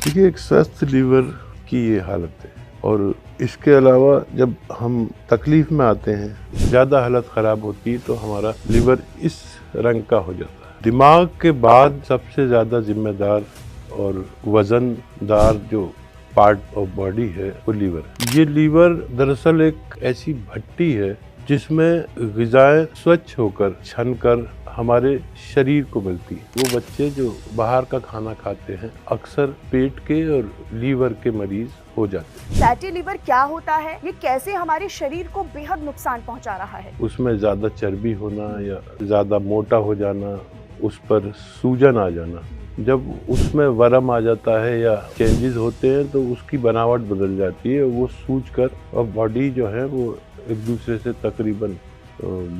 देखिए, एक स्वस्थ लीवर की ये हालत है और इसके अलावा जब हम तकलीफ में आते हैं, ज़्यादा हालत ख़राब होती है तो हमारा लीवर इस रंग का हो जाता है। दिमाग के बाद सबसे ज़्यादा जिम्मेदार और वज़नदार जो पार्ट ऑफ बॉडी है वो लीवर है। ये लीवर दरअसल एक ऐसी भट्टी है जिसमें ग़िज़ाएँ स्वच्छ होकर छनकर हमारे शरीर को मिलती है। वो बच्चे जो बाहर का खाना खाते हैं अक्सर पेट के और लीवर के मरीज हो जाते हैं। फैटी लीवर क्या होता है, ये कैसे हमारे शरीर को बेहद नुकसान पहुंचा रहा है? उसमें ज़्यादा चर्बी होना या ज़्यादा मोटा हो जाना, उस पर सूजन आ जाना, जब उसमें वरम आ जाता है या चेंजेस होते हैं तो उसकी बनावट बदल जाती है। वो सूज कर और बॉडी जो है वो एक दूसरे से तकरीबन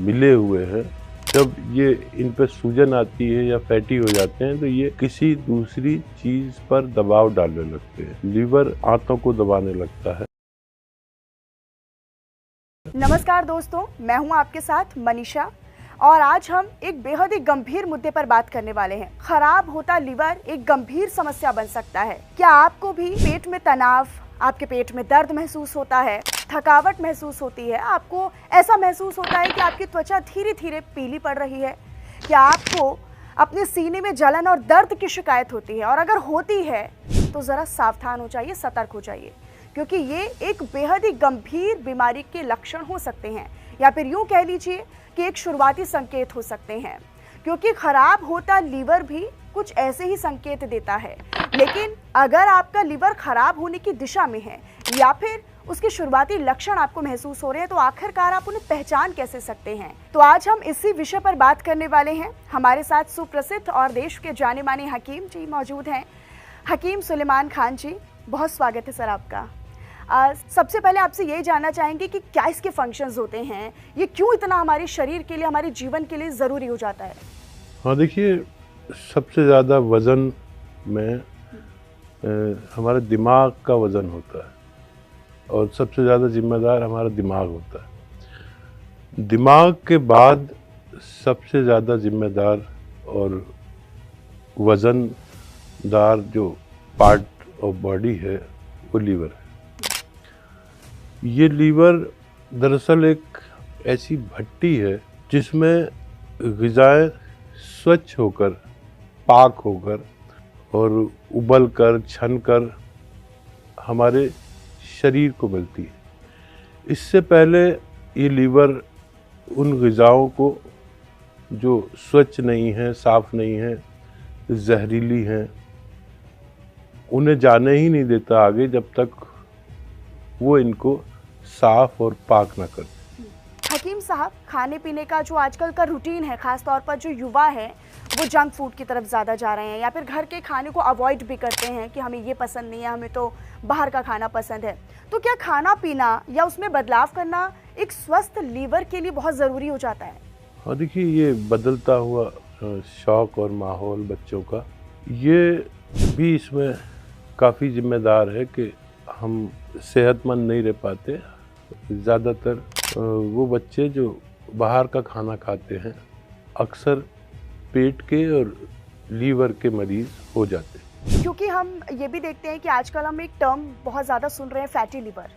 मिले हुए हैं। जब ये इन पर सूजन आती है या फैटी हो जाते हैं तो ये किसी दूसरी चीज पर दबाव डालने लगते हैं। लीवर आंतों को दबाने लगता है। नमस्कार दोस्तों, मैं हूं आपके साथ मनीषा और आज हम एक बेहद ही गंभीर मुद्दे पर बात करने वाले हैं। खराब होता लीवर एक गंभीर समस्या बन सकता है। क्या आपको भी पेट में तनाव, आपके पेट में दर्द महसूस होता है, थकावट महसूस होती है, आपको ऐसा महसूस होता है कि आपकी त्वचा धीरे धीरे पीली पड़ रही है? क्या आपको अपने सीने में जलन और दर्द की शिकायत होती है? और अगर होती है तो ज़रा सावधान हो जाइए, सतर्क हो जाइए, क्योंकि ये एक बेहद ही गंभीर बीमारी के लक्षण हो सकते हैं, या फिर यूँ कह लीजिए कि एक शुरुआती संकेत हो सकते हैं। क्योंकि खराब होता लीवर भी कुछ ऐसे ही संकेत देता है। लेकिन अगर आपका लीवर खराब होने की दिशा में है या फिर उसके शुरुआती लक्षण आपको महसूस हो रहे हैं, तो आखिरकार आप उन्हें पहचान कैसे सकते हैं? तो आज हम इसी विषय पर बात करने वाले हैं। हमारे साथ सुप्रसिद्ध और देश के जाने माने हकीम जी मौजूद हैं। हकीम सुलेमान खान जी, बहुत स्वागत है सर आपका। सबसे पहले आपसे यही जानना चाहेंगे कि क्या इसके फंक्शंस होते हैं, ये क्यों इतना हमारे शरीर के लिए, हमारे जीवन के लिए ज़रूरी हो जाता है? हाँ, देखिए, सबसे ज़्यादा वज़न में हमारे दिमाग का वज़न होता है और सबसे ज़्यादा जिम्मेदार हमारा दिमाग होता है। दिमाग के बाद सबसे ज़्यादा जिम्मेदार और वज़नदार जो पार्ट ऑफ बॉडी है वो लीवर है। ये लीवर दरअसल एक ऐसी भट्टी है जिसमें ग़िज़ाएँ स्वच्छ होकर, पाक होकर और उबल कर, छन कर हमारे शरीर को मिलती है। इससे पहले ये लीवर उन ग़िज़ाओं को जो स्वच्छ नहीं हैं, साफ़ नहीं हैं, जहरीली हैं, उन्हें जाने ही नहीं देता आगे जब तक वो इनको साफ़ और पाक ना कर। हकीम साहब, खाने पीने का जो आजकल का रूटीन है, ख़ास तौर पर जो युवा है वो जंक फूड की तरफ ज़्यादा जा रहे हैं या फिर घर के खाने को अवॉइड भी करते हैं कि हमें ये पसंद नहीं है, हमें तो बाहर का खाना पसंद है। तो क्या खाना पीना या उसमें बदलाव करना एक स्वस्थ लीवर के लिए बहुत ज़रूरी हो जाता है? हाँ, देखिए, ये बदलता हुआ शौक़ और माहौल बच्चों का, ये भी इसमें काफ़ी जिम्मेदार है कि हम सेहतमंद नहीं रह पाते। ज़्यादातर वो बच्चे जो बाहर का खाना खाते हैं अक्सर पेट के और लीवर के मरीज़ हो जाते हैं। क्योंकि हम ये भी देखते हैं कि आजकल हम एक टर्म बहुत ज़्यादा सुन रहे हैं, फैटी लीवर,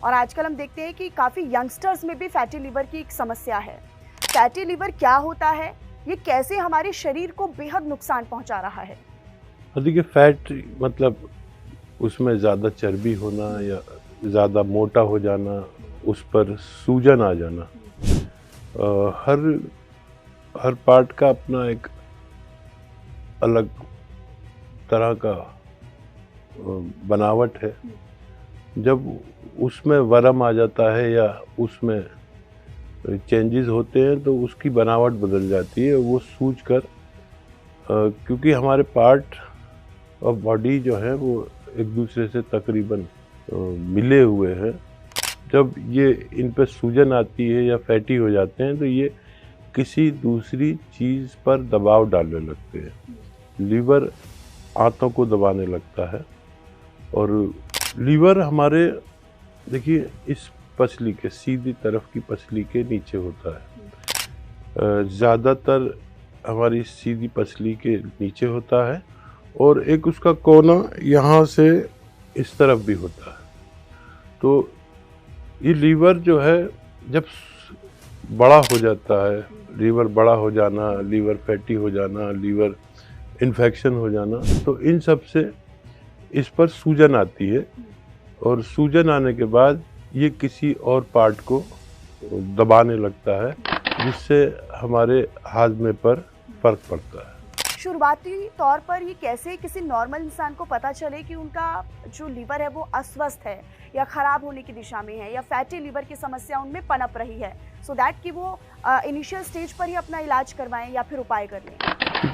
और आजकल हम देखते हैं कि काफ़ी यंगस्टर्स में भी फैटी लीवर की एक समस्या है। फैटी लीवर क्या होता है, ये कैसे हमारे शरीर को बेहद नुकसान पहुंचा रहा है? देखिए, फैट मतलब उसमें ज़्यादा चर्बी होना या ज़्यादा मोटा हो जाना, उस पर सूजन आ जाना। हर पार्ट का अपना एक अलग तरह का बनावट है। जब उसमें वरम आ जाता है या उसमें चेंजेस होते हैं तो उसकी बनावट बदल जाती है। वो सूज कर, क्योंकि हमारे पार्ट ऑफ बॉडी जो है वो एक दूसरे से तकरीबन मिले हुए हैं, जब ये इन पर सूजन आती है या फैटी हो जाते हैं तो ये किसी दूसरी चीज़ पर दबाव डालने लगते हैं। लीवर आंतों को दबाने लगता है और लीवर हमारे, देखिए, इस पसली के सीधी तरफ की पसली के नीचे होता है। ज़्यादातर हमारी सीधी पसली के नीचे होता है और एक उसका कोना यहाँ से इस तरफ भी होता है। तो ये लीवर जो है जब बड़ा हो जाता है, लीवर बड़ा हो जाना, लीवर फैटी हो जाना, लीवर इन्फेक्शन हो जाना, तो इन सब से इस पर सूजन आती है और सूजन आने के बाद ये किसी और पार्ट को दबाने लगता है, जिससे हमारे हाजमे पर फर्क पड़ता है। शुरुआती तौर पर ये कैसे किसी नॉर्मल इंसान को पता चले कि उनका जो लीवर है वो अस्वस्थ है या खराब होने की दिशा में है या फैटी लीवर की समस्या उनमें पनप रही है, सो दैट कि वो इनिशियल स्टेज पर ही अपना इलाज करवाएं या फिर उपाय कर लें?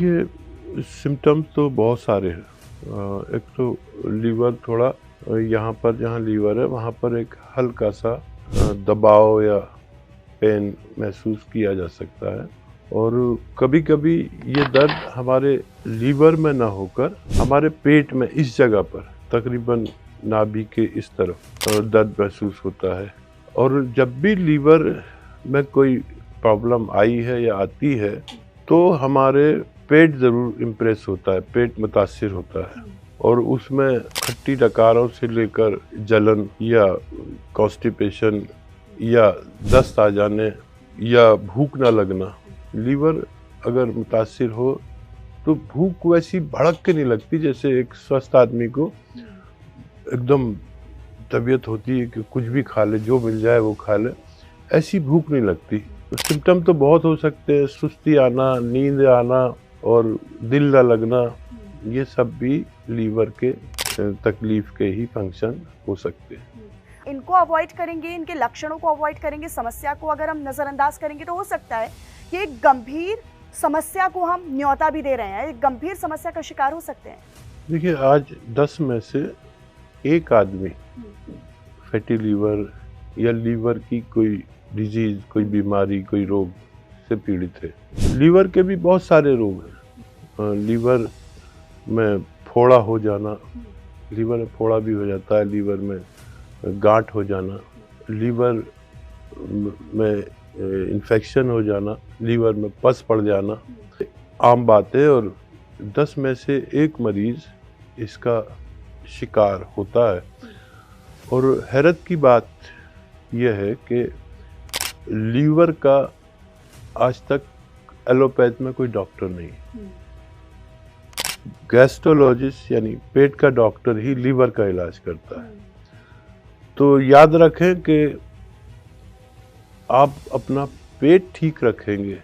ये सिम्टम्स तो बहुत सारे हैं। एक तो लीवर थोड़ा यहाँ पर, जहाँ लीवर है वहाँ पर एक हल्का सा दबाव या पेन महसूस किया जा सकता है, और कभी कभी ये दर्द हमारे लीवर में ना होकर हमारे पेट में इस जगह पर तकरीबन नाभि के इस तरफ दर्द महसूस होता है। और जब भी लीवर में कोई प्रॉब्लम आई है या आती है तो हमारे पेट ज़रूर इम्प्रेस होता है, पेट मुतासिर होता है, और उसमें खट्टी डकारों से लेकर जलन या कॉन्स्टिपेशन या दस्त आ जाने या भूख ना लगना। लीवर अगर मुतासिर हो तो भूख वैसी भड़क के नहीं लगती जैसे एक स्वस्थ आदमी को एकदम तबीयत होती है कि कुछ भी खा ले, जो मिल जाए वो खा ले, ऐसी भूख नहीं लगती। तो सिम्टम तो बहुत हो सकते हैं, सुस्ती आना, नींद आना और दिल ना लगना, ये सब भी लीवर के तकलीफ के ही फंक्शन हो सकते हैं। इनको अवॉइड करेंगे, इनके लक्षणों को अवॉइड करेंगे, समस्या को अगर हम नज़रअंदाज करेंगे तो हो सकता है कि एक गंभीर समस्या को हम न्योता भी दे रहे हैं, एक गंभीर समस्या का शिकार हो सकते हैं। देखिए, आज 10 में से एक आदमी फैटी लीवर या लीवर की कोई डिजीज, कोई बीमारी, कोई रोग से पीड़ित है। लीवर के भी बहुत सारे रोग हैं। लीवर में फोड़ा हो जाना, लीवर में फोड़ा भी हो जाता है, लीवर में गांठ हो जाना, लीवर में इन्फेक्शन हो जाना, लीवर में पस पड़ जाना, आम बात है। और 10 में से एक मरीज इसका शिकार होता है। और हैरत की बात यह है कि लीवर का आज तक एलोपैथ में कोई डॉक्टर नहीं, गैस्ट्रोलॉजिस्ट यानी पेट का डॉक्टर ही लीवर का इलाज करता है। तो याद रखें कि आप अपना पेट ठीक रखेंगे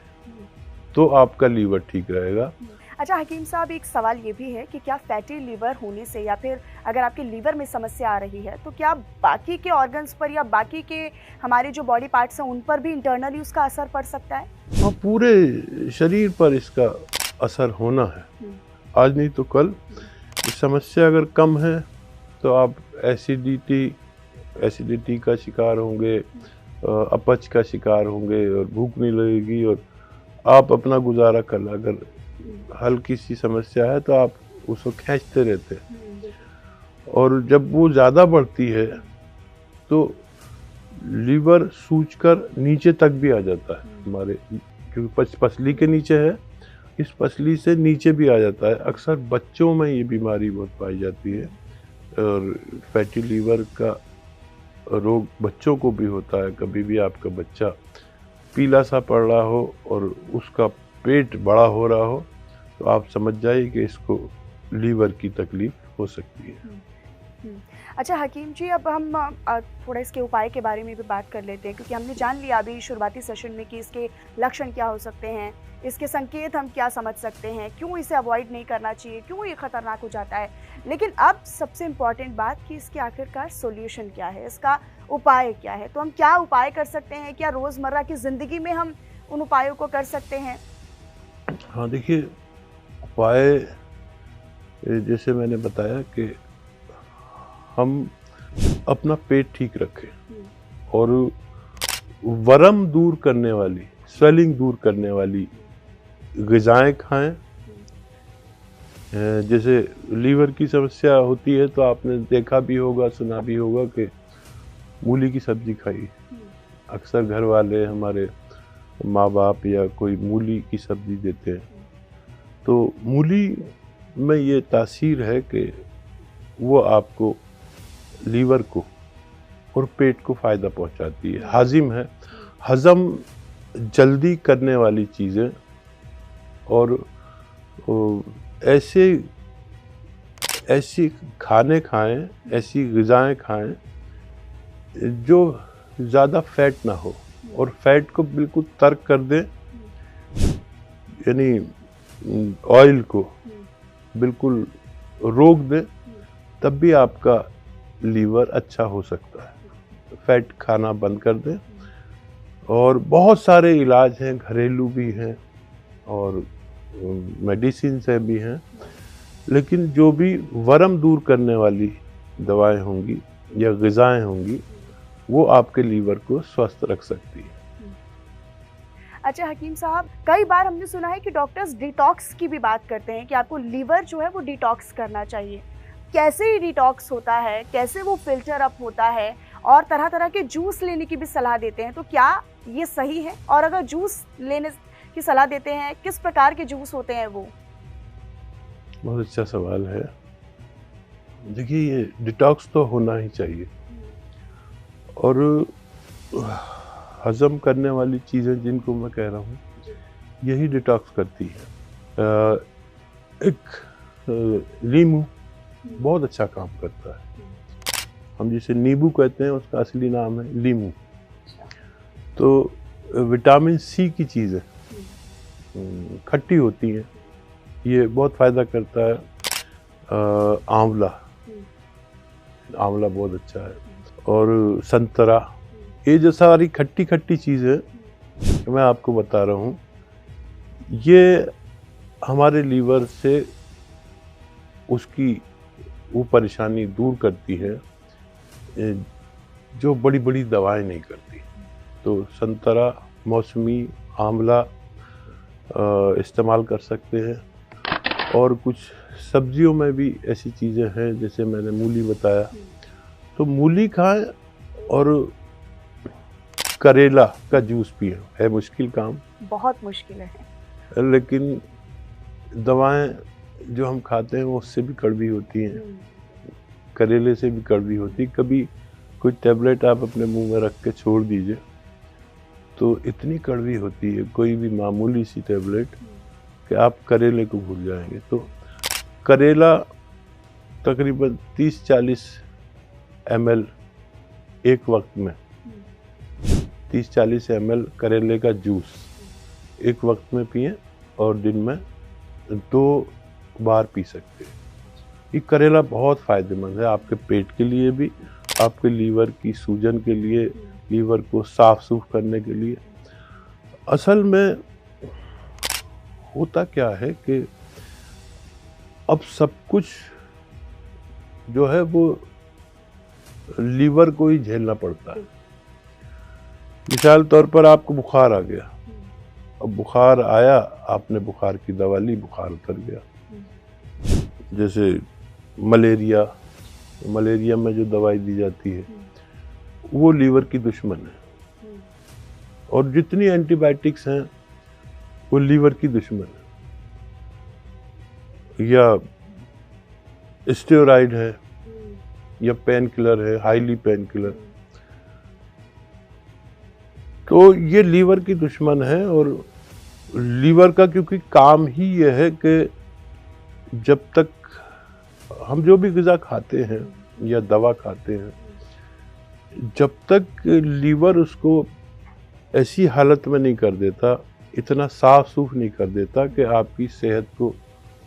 तो आपका लीवर ठीक रहेगा। अच्छा हकीम साहब, एक सवाल ये भी है कि क्या फैटी लीवर होने से या फिर अगर आपके लीवर में समस्या आ रही है तो क्या बाकी के ऑर्गन्स पर या बाकी के हमारे जो बॉडी पार्ट्स हैं उन पर भी इंटरनली उसका असर पड़ सकता है? हाँ, पूरे शरीर पर इसका असर होना है। आज नहीं तो कल समस्या अगर कम है तो आप एसिडिटी का शिकार होंगे, अपच का शिकार होंगे और भूख नहीं लगेगी और आप अपना गुजारा कर, अगर हल्की सी समस्या है तो आप उसको खींचते रहते हैं। और जब वो ज़्यादा बढ़ती है तो लीवर सूजकर नीचे तक भी आ जाता है हमारे, क्योंकि पसली के नीचे है, इस पसली से नीचे भी आ जाता है। अक्सर बच्चों में ये बीमारी बहुत पाई जाती है और फैटी लीवर का रोग बच्चों को भी होता है। कभी भी आपका बच्चा पीला सा पड़ रहा हो और उसका पेट बड़ा हो रहा हो तो आप समझ जाइए कि इसको लीवर की तकलीफ हो सकती है। अच्छा हकीम जी, अब हम थोड़ा इसके उपाय के बारे में भी बात कर लेते हैं, क्योंकि हमने जान लिया अभी शुरुआती सेशन में कि इसके लक्षण क्या हो सकते हैं, इसके संकेत हम क्या समझ सकते हैं, क्यों इसे अवॉइड नहीं करना चाहिए, क्यों ये खतरनाक हो जाता है। लेकिन अब सबसे इम्पॉर्टेंट बात कि इसके आखिरकार सोल्यूशन क्या है, इसका उपाय क्या है। तो हम क्या उपाय कर सकते हैं, क्या रोज़मर्रा की ज़िंदगी में हम उन उपायों को कर सकते हैं? हाँ देखिए, उपाय जैसे मैंने बताया कि हम अपना पेट ठीक रखें और वरम दूर करने वाली, स्वेलिंग दूर करने वाली ग़िज़ाएँ खाएं। जैसे लीवर की समस्या होती है तो आपने देखा भी होगा, सुना भी होगा कि मूली की सब्ज़ी खाई। अक्सर घर वाले, हमारे माँ बाप या कोई मूली की सब्ज़ी देते हैं। तो मूली में ये तासीर है कि वो आपको लीवर को और पेट को फ़ायदा पहुंचाती है। हाजिम है, हज़म जल्दी करने वाली चीज़ें और ऐसी खाने खाएं, ऐसी ग़िज़ाएँ खाएं जो ज़्यादा फैट ना हो और फैट को बिल्कुल तर्क कर दें, यानी ऑयल को बिल्कुल रोक दें, तब भी आपका लीवर अच्छा हो सकता है। फैट खाना बंद कर दें। और बहुत सारे इलाज हैं, घरेलू भी हैं और मेडिसिन से भी हैं, लेकिन जो भी वरम दूर करने वाली दवाएं होंगी या ग़िज़ाएँ होंगी वो आपके लीवर को स्वस्थ रख सकती है। अच्छा हकीम साहब, कई बार हमने सुना है कि डॉक्टर्स डिटॉक्स की भी बात करते हैं कि आपको लीवर जो है वो डिटॉक्स करना चाहिए। कैसे डिटॉक्स होता है, कैसे वो फिल्टर अप होता है, और तरह तरह के जूस लेने की भी सलाह देते हैं, तो क्या ये सही है? और अगर जूस लेने की सलाह देते हैं, किस प्रकार के जूस होते हैं वो? बहुत अच्छा सवाल है। देखिए, ये डिटॉक्स तो होना ही चाहिए और हज़म करने वाली चीज़ें जिनको मैं कह रहा हूँ यही डिटॉक्स करती है। एक नींबू बहुत अच्छा काम करता है। हम जिसे नींबू कहते हैं उसका असली नाम है लीमू। तो विटामिन सी की चीज़ें खट्टी होती हैं, ये बहुत फ़ायदा करता है। आंवला बहुत अच्छा है और संतरा, ये जो सारी खट्टी खट्टी चीज़ें मैं आपको बता रहा हूँ, ये हमारे लीवर से उसकी वो परेशानी दूर करती है जो बड़ी बड़ी दवाएं नहीं करती। तो संतरा, मौसमी, आंवला इस्तेमाल कर सकते हैं। और कुछ सब्जियों में भी ऐसी चीज़ें हैं, जैसे मैंने मूली बताया, तो मूली खाएं और करेला का जूस पिए। है मुश्किल काम, बहुत मुश्किल है, लेकिन दवाएं जो हम खाते हैं वो उससे भी कड़वी होती हैं, करेले से भी कड़वी होती है। कभी कोई टैबलेट आप अपने मुंह में रख के छोड़ दीजिए तो इतनी कड़वी होती है कोई भी मामूली सी टैबलेट कि आप करेले को भूल जाएंगे। तो करेला तकरीबन 30-40 ml एक वक्त में, 30-40 ml करेले का जूस एक वक्त में पिएं और दिन में 2 बार पी सकते हैं। ये करेला बहुत फ़ायदेमंद है आपके पेट के लिए भी, आपके लीवर की सूजन के लिए, लीवर को साफ सूफ करने के लिए। असल में होता क्या है कि अब सब कुछ जो है वो लीवर को ही झेलना पड़ता है। मिसाल तौर पर आपको बुखार आ गया, अब बुखार आया, आपने बुखार की दवा ली, बुखार उतर गया। जैसे मलेरिया में जो दवाई दी जाती है वो लीवर की दुश्मन है, और जितनी एंटीबायोटिक्स हैं वो लीवर की दुश्मन है। या स्टेरॉइड है या पेन किलर है, हाईली पेन किलर, तो ये लीवर की दुश्मन है। और लीवर का क्योंकि काम ही ये है कि जब तक हम जो भी ग़िज़ा खाते हैं या दवा खाते हैं, जब तक लीवर उसको ऐसी हालत में नहीं कर देता, इतना साफ सूफ नहीं कर देता कि आपकी सेहत को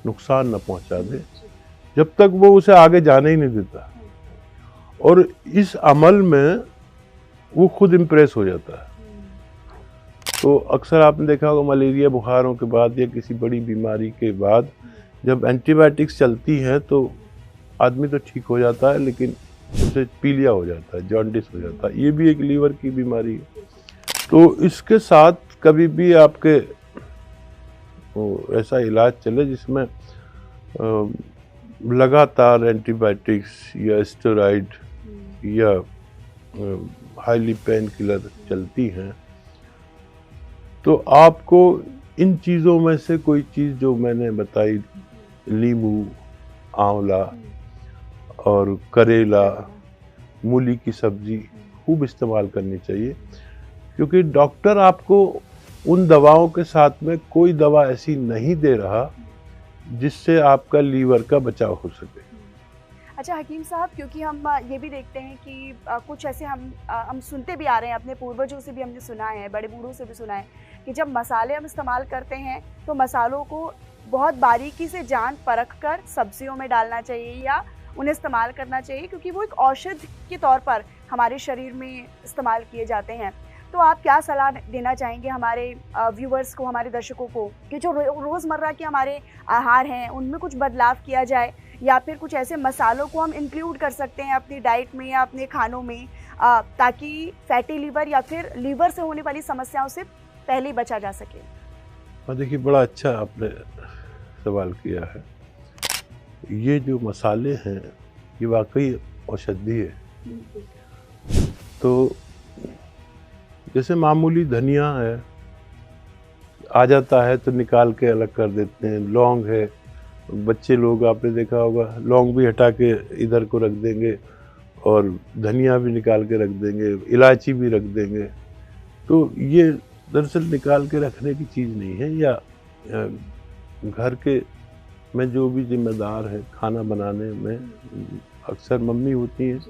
नुकसान न पहुंचा दे, जब तक वो उसे आगे जाने ही नहीं देता। और इस अमल में वो खुद इम्प्रेस हो जाता है। तो अक्सर आपने देखा होगा मलेरिया बुखारों के बाद या किसी बड़ी बीमारी के बाद जब एंटीबायोटिक्स चलती हैं तो आदमी तो ठीक हो जाता है, लेकिन उसे पीलिया हो जाता है, जॉन्डिस हो जाता है। ये भी एक लीवर की बीमारी है। तो इसके साथ कभी भी आपके ऐसा इलाज चले जिसमें लगातार एंटीबायोटिक्स या स्टेरॉइड या हाईली पेन किलर चलती हैं, तो आपको इन चीज़ों में से कोई चीज़ जो मैंने बताई नींबू, आंवला और करेला, मूली की सब्जी खूब इस्तेमाल करनी चाहिए, क्योंकि डॉक्टर आपको उन दवाओं के साथ में कोई दवा ऐसी नहीं दे रहा जिससे आपका लीवर का बचाव हो सके। अच्छा हकीम साहब, क्योंकि हम ये भी देखते हैं कि कुछ ऐसे हम सुनते भी आ रहे हैं, अपने पूर्वजों से भी हमने सुना है, बड़े बूढ़ों से भी सुना है कि जब मसाले हम इस्तेमाल करते हैं तो मसालों को बहुत बारीकी से जान परख कर सब्जियों में डालना चाहिए या उन्हें इस्तेमाल करना चाहिए, क्योंकि वो एक औषधि के तौर पर हमारे शरीर में इस्तेमाल किए जाते हैं। तो आप क्या सलाह देना चाहेंगे हमारे व्यूवर्स को, हमारे दर्शकों को, कि जो रोज़मर्रा के हमारे आहार हैं उनमें कुछ बदलाव किया जाए, या फिर कुछ ऐसे मसालों को हम इंक्लूड कर सकते हैं अपनी डाइट में या अपने खानों में, ताकि फैटी लीवर या फिर लीवर से होने वाली समस्याओं से पहले बचा जा सके? और देखिए, बड़ा अच्छा आपने सवाल किया है। ये जो मसाले हैं ये वाकई औषधि है। तो जैसे मामूली धनिया है, आ जाता है तो निकाल के अलग कर देते हैं। लौंग है, बच्चे लोग आपने देखा होगा लौंग भी हटा के इधर को रख देंगे और धनिया भी निकाल के रख देंगे, इलायची भी रख देंगे। तो ये दरअसल निकाल के रखने की चीज़ नहीं है, या घर के में जो भी जिम्मेदार है खाना बनाने में, अक्सर मम्मी होती हैं,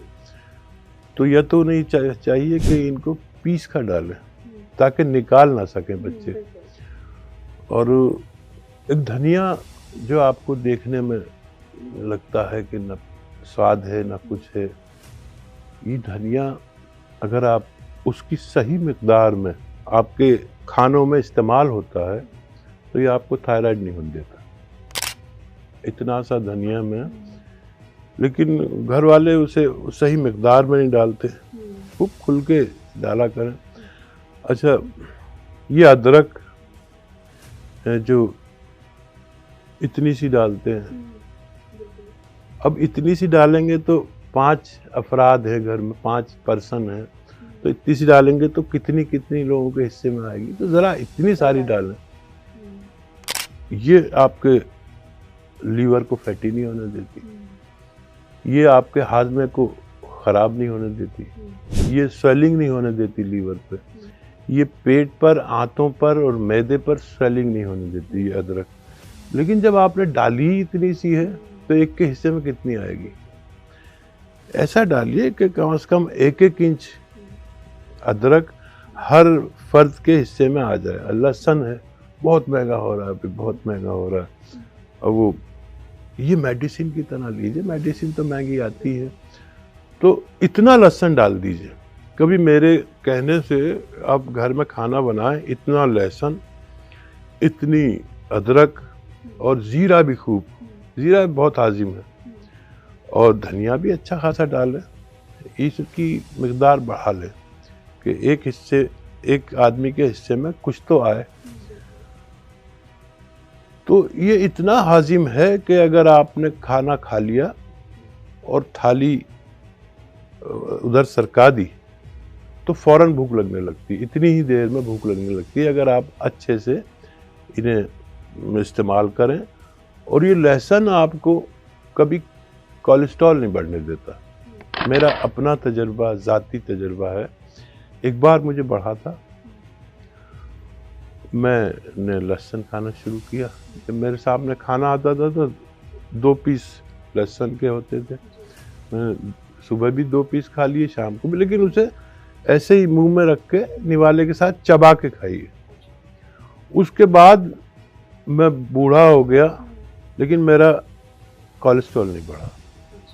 तो यह तो नहीं चाहिए कि इनको पीस कर डालें ताकि निकाल ना सकें बच्चे। और एक धनिया जो आपको देखने में लगता है कि न स्वाद है न कुछ है, ये धनिया अगर आप उसकी सही मिकदार में आपके खानों में इस्तेमाल होता है तो ये आपको थायराइड नहीं होने देता, इतना सा धनिया में। लेकिन घर वाले उसे सही मिकदार में नहीं डालते, खूब खुल के डाला करें। अच्छा, ये अदरक है जो इतनी सी डालते हैं, अब इतनी सी डालेंगे तो 5 अफराद हैं घर में, 5 पर्सन हैं, तो इतनी सी डालेंगे तो कितनी कितनी लोगों के हिस्से में आएगी। तो ज़रा इतनी सारी डालें, ये आपके लीवर को फैटी नहीं होने देती, ये आपके हाजमे को ख़राब नहीं होने देती, ये स्वेलिंग नहीं होने देती लीवर पे, ये पेट पर, आंतों पर और मैदे पर स्वेलिंग नहीं होने देती ये अदरक। लेकिन जब आपने डाली इतनी सी है तो एक के हिस्से में कितनी आएगी? ऐसा डालिए कि कम से कम 1-1 इंच अदरक हर फर्द के हिस्से में आ जाए। लहसुन है, बहुत महंगा हो रहा है अभी, बहुत महंगा हो रहा है। और वो ये मेडिसिन की तरह लीजिए, मेडिसिन तो महंगी आती है, तो इतना लहसुन डाल दीजिए। कभी मेरे कहने से आप घर में खाना बनाएं, इतना लहसुन, इतनी अदरक और ज़ीरा भी खूब, ज़ीरा बहुत हाजिम है, और धनिया भी अच्छा खासा डालें। इसकी मिकदार बढ़ा लें कि एक आदमी के हिस्से में कुछ तो आए। तो ये इतना हाजिम है कि अगर आपने खाना खा लिया और थाली उधर सरका दी तो फौरन भूख लगने लगती, इतनी ही देर में भूख लगने लगती है अगर आप अच्छे से इन्हें इस्तेमाल करें। और ये लहसुन आपको कभी कोलेस्ट्रॉल नहीं बढ़ने देता। मेरा अपना तजर्बा, ज़ाती तजर्बा है। एक बार मुझे बढ़ा था, मैंने लहसुन खाना शुरू किया। जब मेरे सामने खाना आता था तो 2 पीस लहसुन के होते थे, मैं सुबह भी 2 पीस खा लिए, शाम को भी, लेकिन उसे ऐसे ही मुंह में रख के निवाले के साथ चबा के खाइए। उसके बाद मैं बूढ़ा हो गया, लेकिन मेरा कोलेस्ट्रॉल नहीं बढ़ा,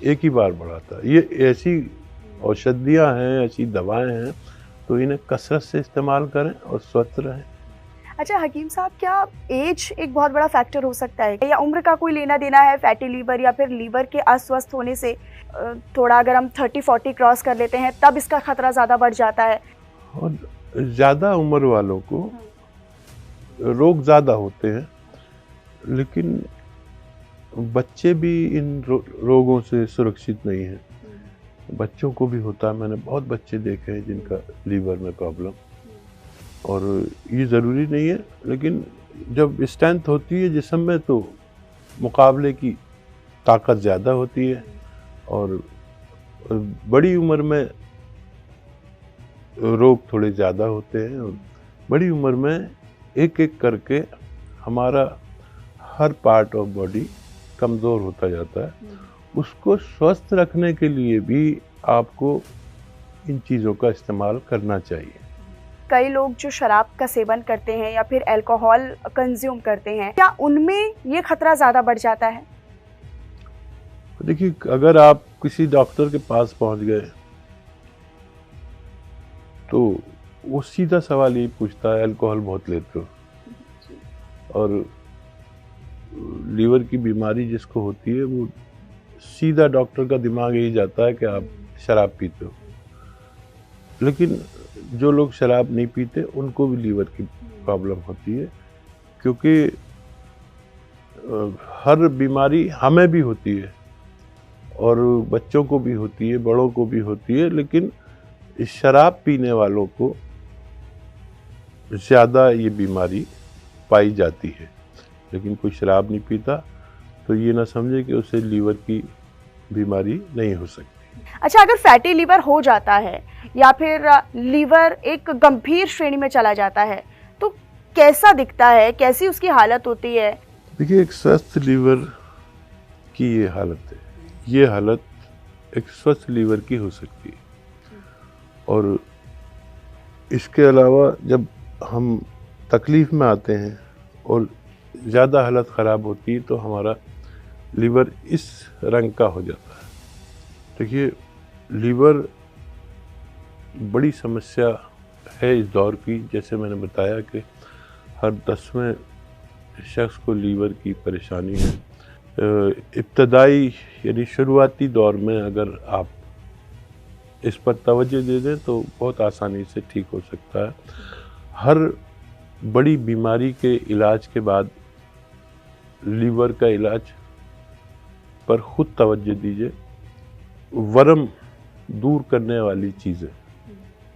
एक ही बार बढ़ा था। ये ऐसी औषधियाँ हैं, ऐसी दवाएं हैं, तो इन्हें कसरत से इस्तेमाल करें और स्वस्थ रहें। अच्छा हकीम साहब, क्या एज एक बहुत बड़ा फैक्टर हो सकता है, या उम्र का कोई लेना देना है फैटी लीवर या फिर लीवर के अस्वस्थ होने से? थोड़ा अगर हम 30-40 क्रॉस कर लेते हैं तब इसका खतरा ज़्यादा बढ़ जाता है? और ज़्यादा उम्र वालों को रोग ज़्यादा होते हैं, लेकिन बच्चे भी इन रोगों से सुरक्षित नहीं हैं। बच्चों को भी होता है, मैंने बहुत बच्चे देखे हैं जिनका लीवर में प्रॉब्लम। और ये ज़रूरी नहीं है, लेकिन जब स्ट्रेंथ होती है जिस्म में तो मुकाबले की ताकत ज़्यादा होती है और बड़ी उम्र में रोग थोड़े ज़्यादा होते हैं और बड़ी उम्र में एक एक करके हमारा हर पार्ट ऑफ बॉडी कमज़ोर होता जाता है। उसको स्वस्थ रखने के लिए भी आपको इन चीज़ों का इस्तेमाल करना चाहिए। कई लोग जो शराब का सेवन करते हैं या फिर अल्कोहल कंज्यूम करते हैं, क्या उनमें ये खतरा ज़्यादा बढ़ जाता है? देखिए, अगर आप किसी डॉक्टर के पास पहुंच गए तो वो सीधा सवाल यही पूछता है, अल्कोहल बहुत लेते हो? और लीवर की बीमारी जिसको होती है वो सीधा डॉक्टर का दिमाग यही जाता है कि आप शराब पीते हो। लेकिन जो लोग शराब नहीं पीते उनको भी लीवर की प्रॉब्लम होती है, क्योंकि हर बीमारी हमें भी होती है और बच्चों को भी होती है, बड़ों को भी होती है, लेकिन शराब पीने वालों को ज़्यादा ये बीमारी पाई जाती है। लेकिन कोई शराब नहीं पीता तो ये ना समझे कि उसे लीवर की बीमारी नहीं हो सकती। अच्छा, अगर फैटी लीवर हो जाता है या फिर लीवर एक गंभीर श्रेणी में चला जाता है तो कैसा दिखता है, कैसी उसकी हालत होती है? देखिए, एक स्वस्थ लीवर की ये हालत है, ये हालत एक स्वस्थ लीवर की हो सकती है। और इसके अलावा जब हम तकलीफ़ में आते हैं और ज़्यादा हालत ख़राब होती है तो हमारा लीवर इस रंग का हो जाता है। देखिए, लीवर बड़ी समस्या है इस दौर की। जैसे मैंने बताया कि हर 10वें शख्स को लीवर की परेशानी है। इब्तदाई यानी शुरुआती दौर में अगर आप इस पर तवज्जो दे दें तो बहुत आसानी से ठीक हो सकता है। हर बड़ी बीमारी के इलाज के बाद लीवर का इलाज पर खुद तवज्जो दीजिए। वर्म दूर करने वाली चीज़ें,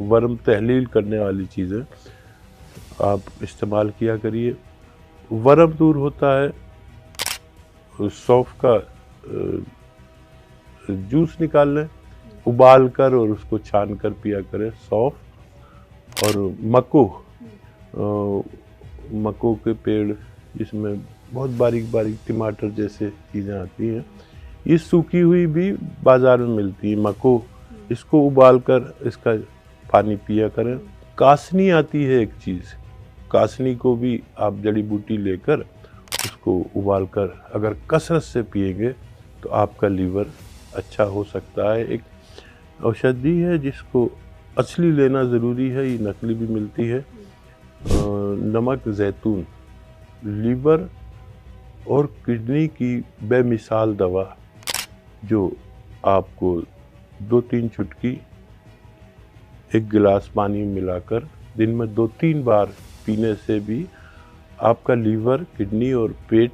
वर्म तहलील करने वाली चीज़ें आप इस्तेमाल किया करिए। वर्म दूर होता है, सौंफ का जूस निकाल लें, उबाल कर और उसको छान कर पिया करें। सौंफ और मको के पेड़, जिसमें बहुत बारीक बारीक टमाटर जैसे चीज़ें आती हैं, ये सूखी हुई भी बाज़ार में मिलती है। मको, इसको उबाल कर इसका पानी पिया करें। कासनी आती है एक चीज़, कासनी को भी आप जड़ी बूटी लेकर उसको उबाल कर अगर कसरत से पिएंगे तो आपका लीवर अच्छा हो सकता है। एक औषधि है जिसको असली लेना ज़रूरी है, ये नकली भी मिलती है। नमक ज़ैतून लीवर और किडनी की बेमिसाल दवा, जो आपको 2-3 चुटकी एक गिलास पानी में मिलाकर दिन में 2-3 बार पीने से भी आपका लीवर, किडनी और पेट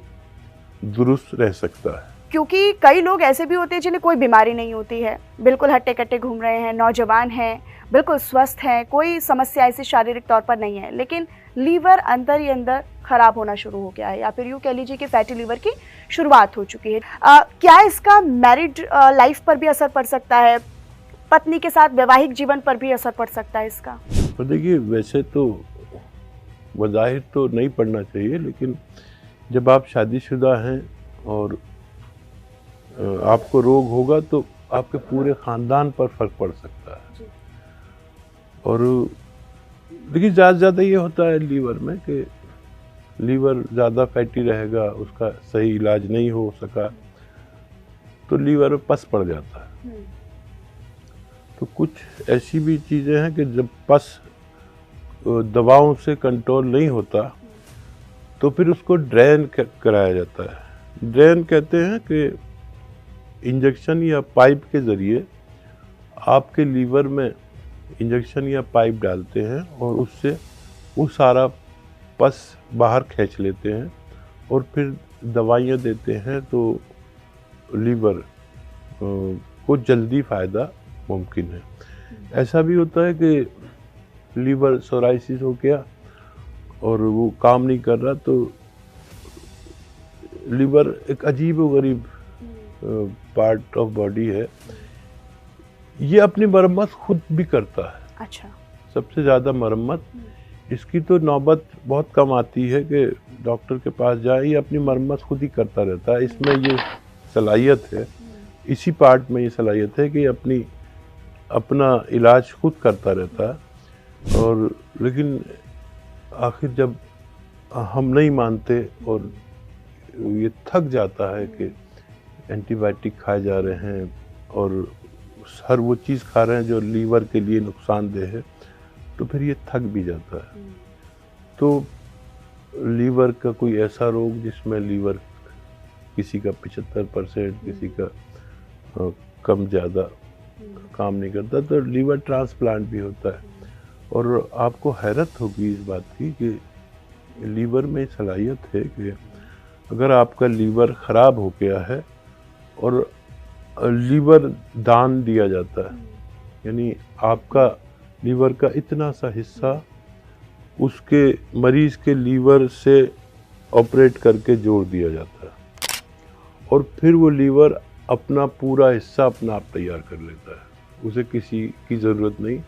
दुरुस्त रह सकता है। क्योंकि कई लोग ऐसे भी होते हैं जिन्हें कोई बीमारी नहीं होती है, बिल्कुल हट्टे कट्टे घूम रहे हैं, नौजवान हैं, बिल्कुल स्वस्थ हैं, कोई समस्या ऐसी शारीरिक तौर पर नहीं है, लेकिन लीवर अंदर ही अंदर खराब होना शुरू हो गया है, या फिर यूँ कह लीजिए कि फैटी लीवर की शुरुआत हो चुकी है। क्या इसका मैरिड लाइफ पर भी असर पड़ सकता है? पत्नी के साथ वैवाहिक जीवन पर भी असर पड़ सकता है इसका? तो देखिए, वैसे तो वज़ाहिर तो नहीं पड़ना चाहिए, लेकिन जब आप शादीशुदा हैं और आपको रोग होगा तो आपके पूरे ख़ानदान पर फ़र्क पड़ सकता है। और देखिए, ज़्यादा ये होता है लीवर में कि लीवर ज़्यादा फैटी रहेगा, उसका सही इलाज नहीं हो सका तो लीवर में पस पड़ जाता है। तो कुछ ऐसी भी चीज़ें हैं कि जब पस दवाओं से कंट्रोल नहीं होता तो फिर उसको ड्रेन कराया जाता है। ड्रेन कहते हैं कि इंजेक्शन या पाइप के ज़रिए आपके लीवर में इंजेक्शन या पाइप डालते हैं और उससे वो सारा पस बाहर खींच लेते हैं और फिर दवाइयाँ देते हैं, तो लीवर को जल्दी फ़ायदा मुमकिन है। ऐसा भी होता है कि लीवर सोराइसिस हो गया और वो काम नहीं कर रहा तो लीवर एक अजीब व गरीब पार्ट ऑफ बॉडी है। ये अपनी मरम्मत खुद भी करता है। अच्छा। सबसे ज़्यादा मरम्मत इसकी तो नौबत बहुत कम आती है कि डॉक्टर के पास जाए, ये अपनी मरम्मत खुद ही करता रहता है। इसमें ये सलाहियत है, इसी पार्ट में ये सलाहियत है कि अपना इलाज खुद करता रहता है। और लेकिन आखिर जब हम नहीं मानते और ये थक जाता है कि एंटीबायोटिक खाए जा रहे हैं और हर वो चीज़ खा रहे हैं जो लीवर के लिए नुकसानदेह है, तो फिर ये थक भी जाता है। तो लीवर का कोई ऐसा रोग जिसमें लीवर किसी का 75%, किसी का कम ज़्यादा काम नहीं करता, तो लीवर ट्रांसप्लांट भी होता है। और आपको हैरत होगी इस बात की कि लीवर में सलाहियत है कि अगर आपका लीवर ख़राब हो गया है और लीवर दान दिया जाता है, यानी आपका लीवर का इतना सा हिस्सा उसके मरीज़ के लीवर से ऑपरेट करके जोड़ दिया जाता है और फिर वो लीवर अपना पूरा हिस्सा अपना आप तैयार कर लेता है। उसे किसी की ज़रूरत नहीं,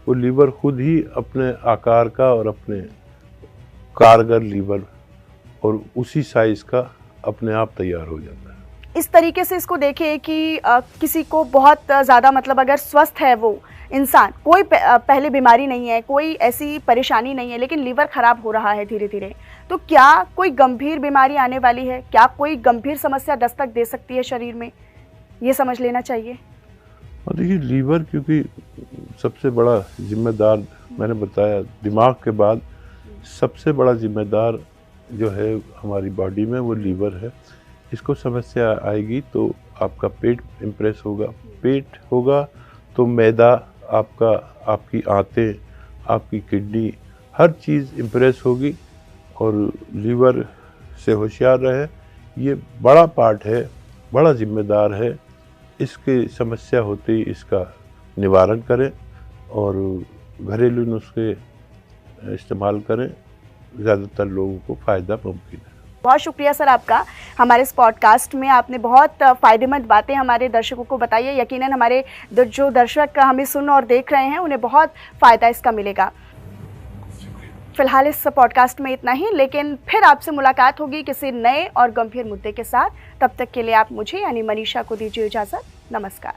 वो लीवर खुद ही अपने आकार का और अपने कारगर लीवर और उसी साइज़ का अपने आप तैयार हो जाता है। इस तरीके से इसको देखें कि किसी को बहुत ज़्यादा मतलब अगर स्वस्थ है वो इंसान, कोई पहले बीमारी नहीं है, कोई ऐसी परेशानी नहीं है, लेकिन लीवर ख़राब हो रहा है धीरे धीरे, तो क्या कोई गंभीर बीमारी आने वाली है? क्या कोई गंभीर समस्या दस्तक दे सकती है शरीर में? ये समझ लेना चाहिए। और देखिए, लीवर क्योंकि सबसे बड़ा जिम्मेदार, मैंने बताया, दिमाग के बाद सबसे बड़ा जिम्मेदार जो है हमारी बॉडी में वो लीवर है। इसको समस्या आएगी तो आपका पेट इम्प्रेस होगा, पेट होगा तो मैदा, आपकी आंतें, आपकी किडनी, हर चीज़ इम्प्रेस होगी। और लीवर से होशियार रहे, ये बड़ा पार्ट है, बड़ा जिम्मेदार है। इसकी समस्या होते ही इसका निवारण करें और घरेलू नुस्खे इस्तेमाल करें, ज़्यादातर लोगों को फ़ायदा मुमकिन है। बहुत शुक्रिया सर आपका, हमारे इस पॉडकास्ट में आपने बहुत फ़ायदेमंद बातें हमारे दर्शकों को बताई है। यकीनन हमारे जो दर्शक हमें सुन और देख रहे हैं उन्हें बहुत फ़ायदा इसका मिलेगा। फिलहाल इस पॉडकास्ट में इतना ही, लेकिन फिर आपसे मुलाकात होगी किसी नए और गंभीर मुद्दे के साथ। तब तक के लिए आप मुझे यानी मनीषा को दीजिए इजाज़त। नमस्कार।